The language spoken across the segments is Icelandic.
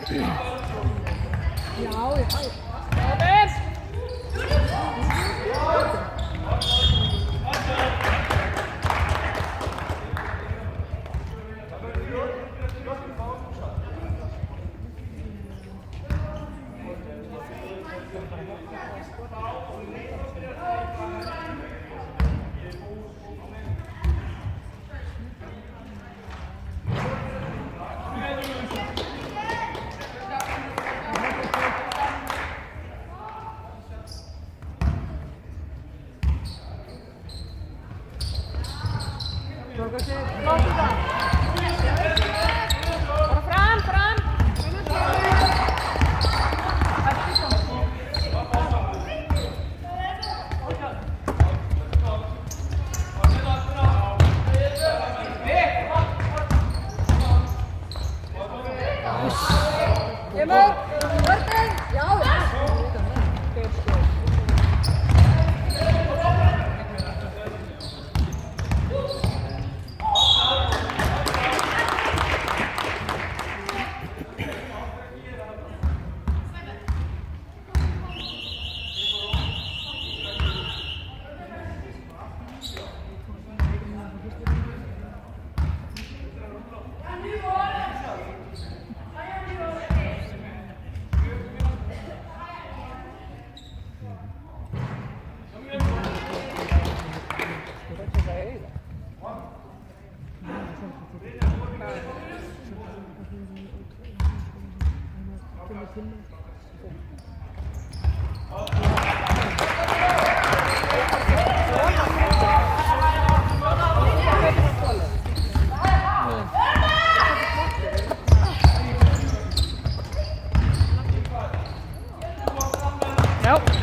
Já,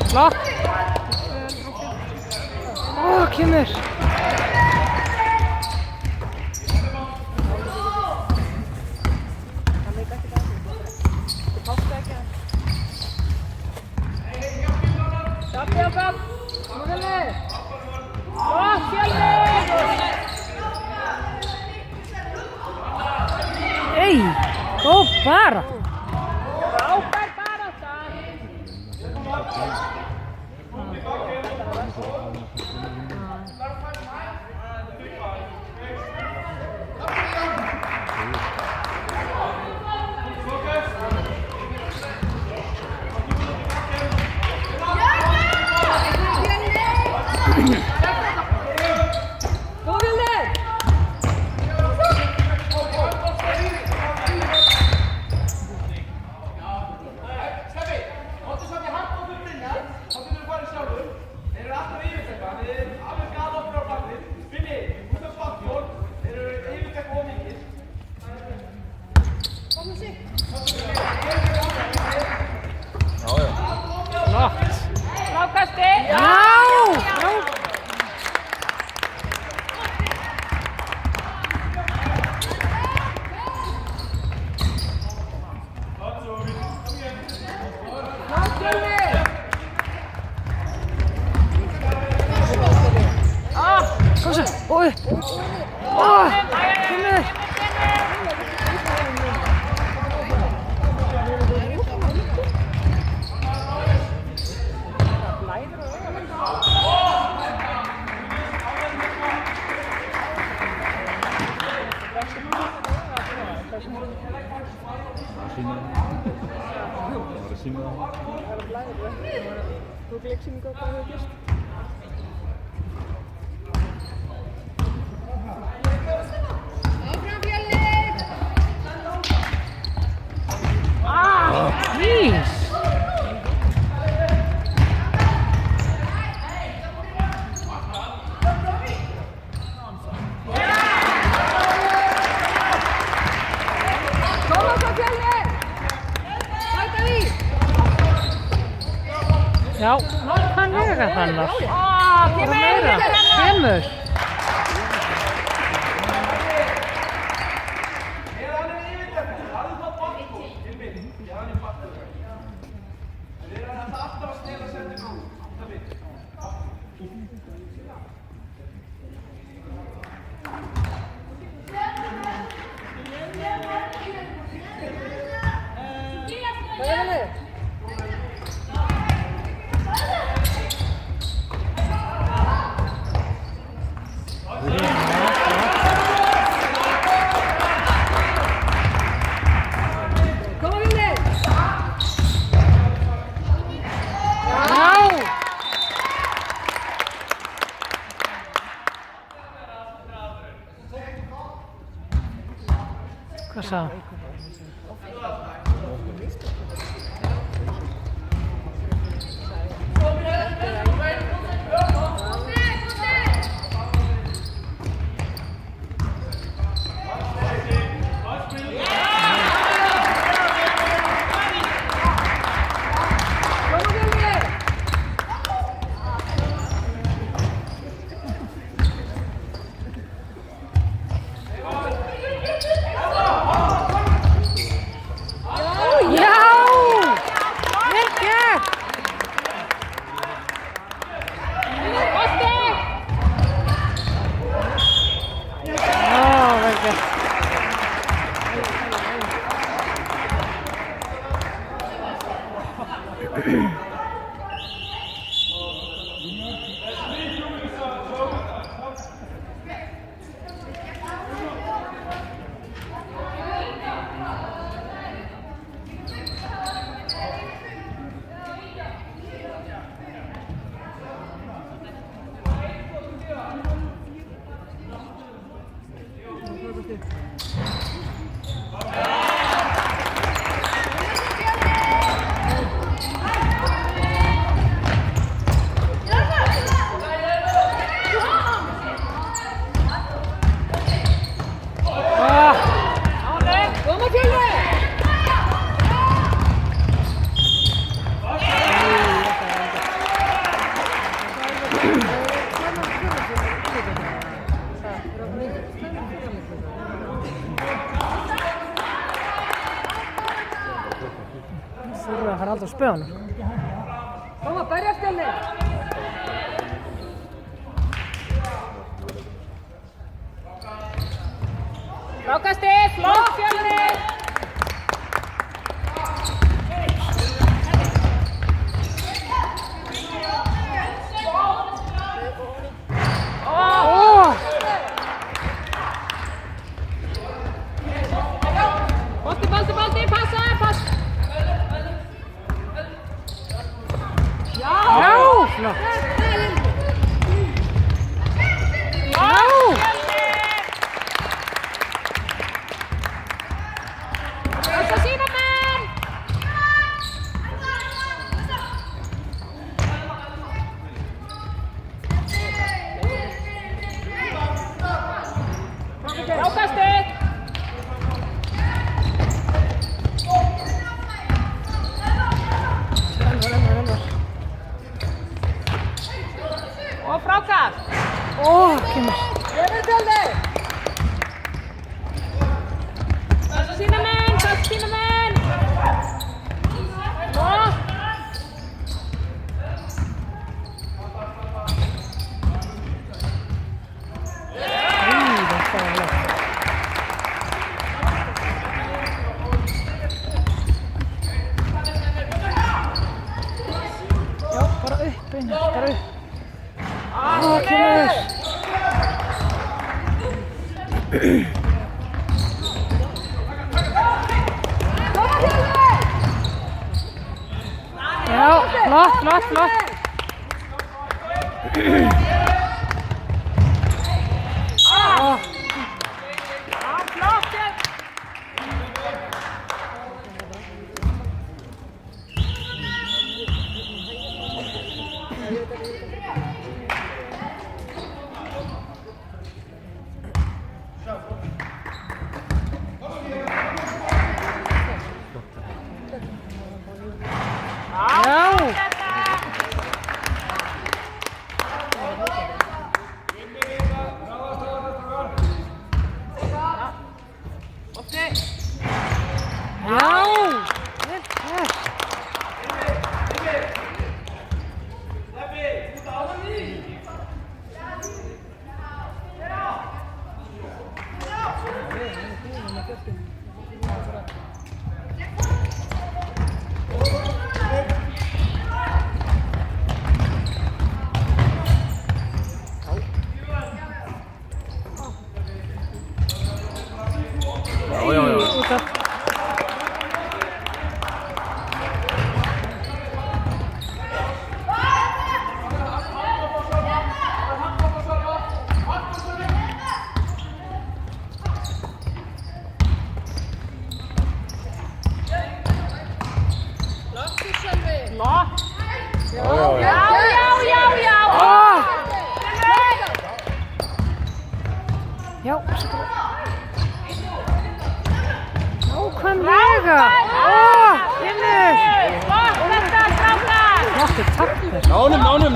flott. Kemur. Ei, góð bara. Frábær barátta. Oj! Kemur! Já, hann er þannig. Kemur. Hvað sagði hann? Þurfa að fara alltaf að spöða hann. Koma, berjast henni! Frákasti, flott Fjölnir! Bolti, passa! Já, flott. Já! Passa sína menn! Frákasti! Og frákast! Kemur. Gefur Fjölnir! Passa sína menn! Flott! Þetta var flott. Já, bara upp, Einar, bara upp. Kemur. Já, flott. Nákvæmlega! Finnur! Flott þetta, strákar! Flottur takkur. Nánum.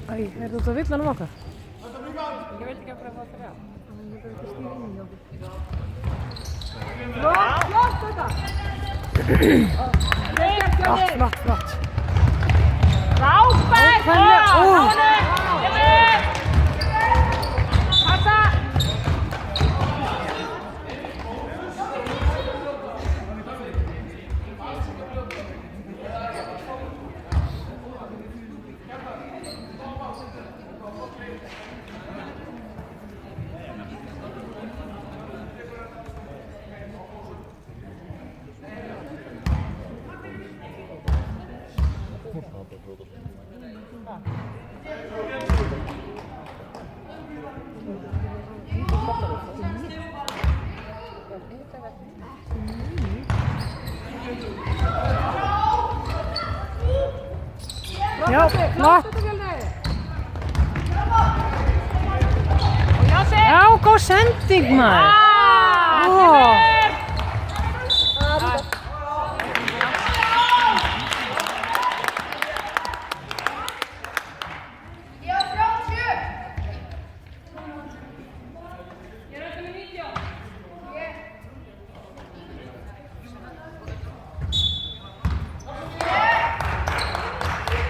Æ, er þetta villanum okkar? Ég veit ekki hvað það er. Flott þetta! Flott. Frábært! Nákvæmlega. Passa! Já, flott. Já, góð sending maður.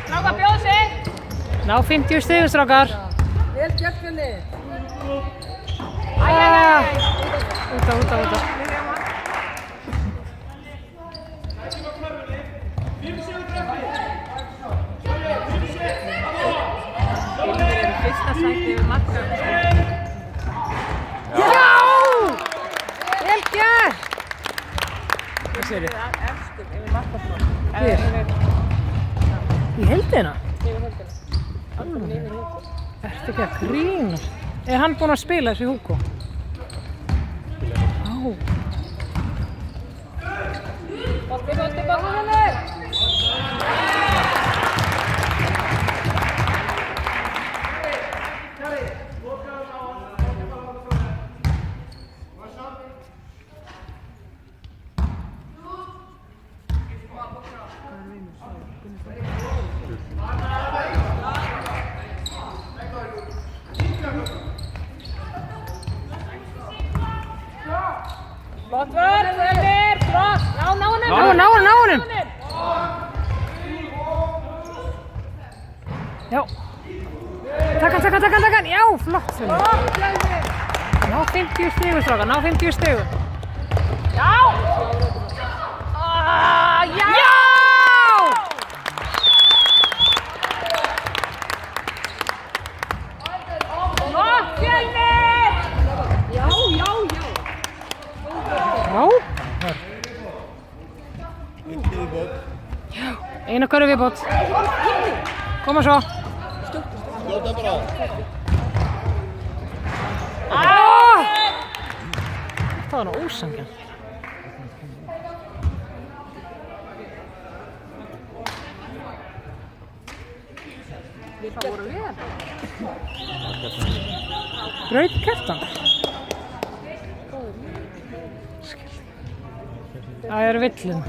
Strákar, bjóðu sig! Ná 50 stigum, strákar. Vel gert, Fjölni! Úta. Fyrsta sæti við marka. Já! Vel gert! Hvað segir þið? Efstur yfir markaflokk. Hér? Í heildina? Yfir höldina. Alltaf yfir Hugo. Ertu ekki að grína? Er hann búinn að spila þessi Hugo? Já. Bolti, Fjölni! Flott vörð, Fjölnir! Flott! Ná honum! Já. Takk hann. Já, flott. Flott, Fjölnir! Ná 50 stigum, strákar. Ná 50 stigum. Já! Já! Flott, Fjölnir! Já! Frábær. Já, eina hverju viðbót. Koma svo. Skjóta bara. Það var nú ósanngjarnt. Það voru vel. Braut kertan. Það er villin.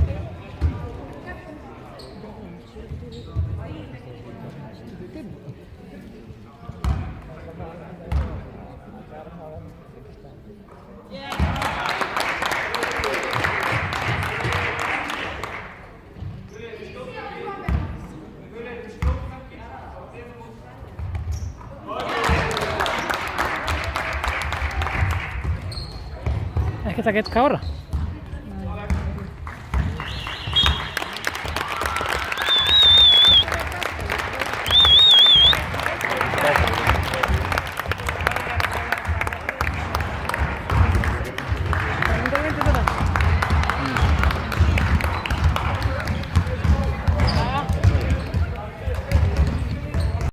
ekkert að geta Kára.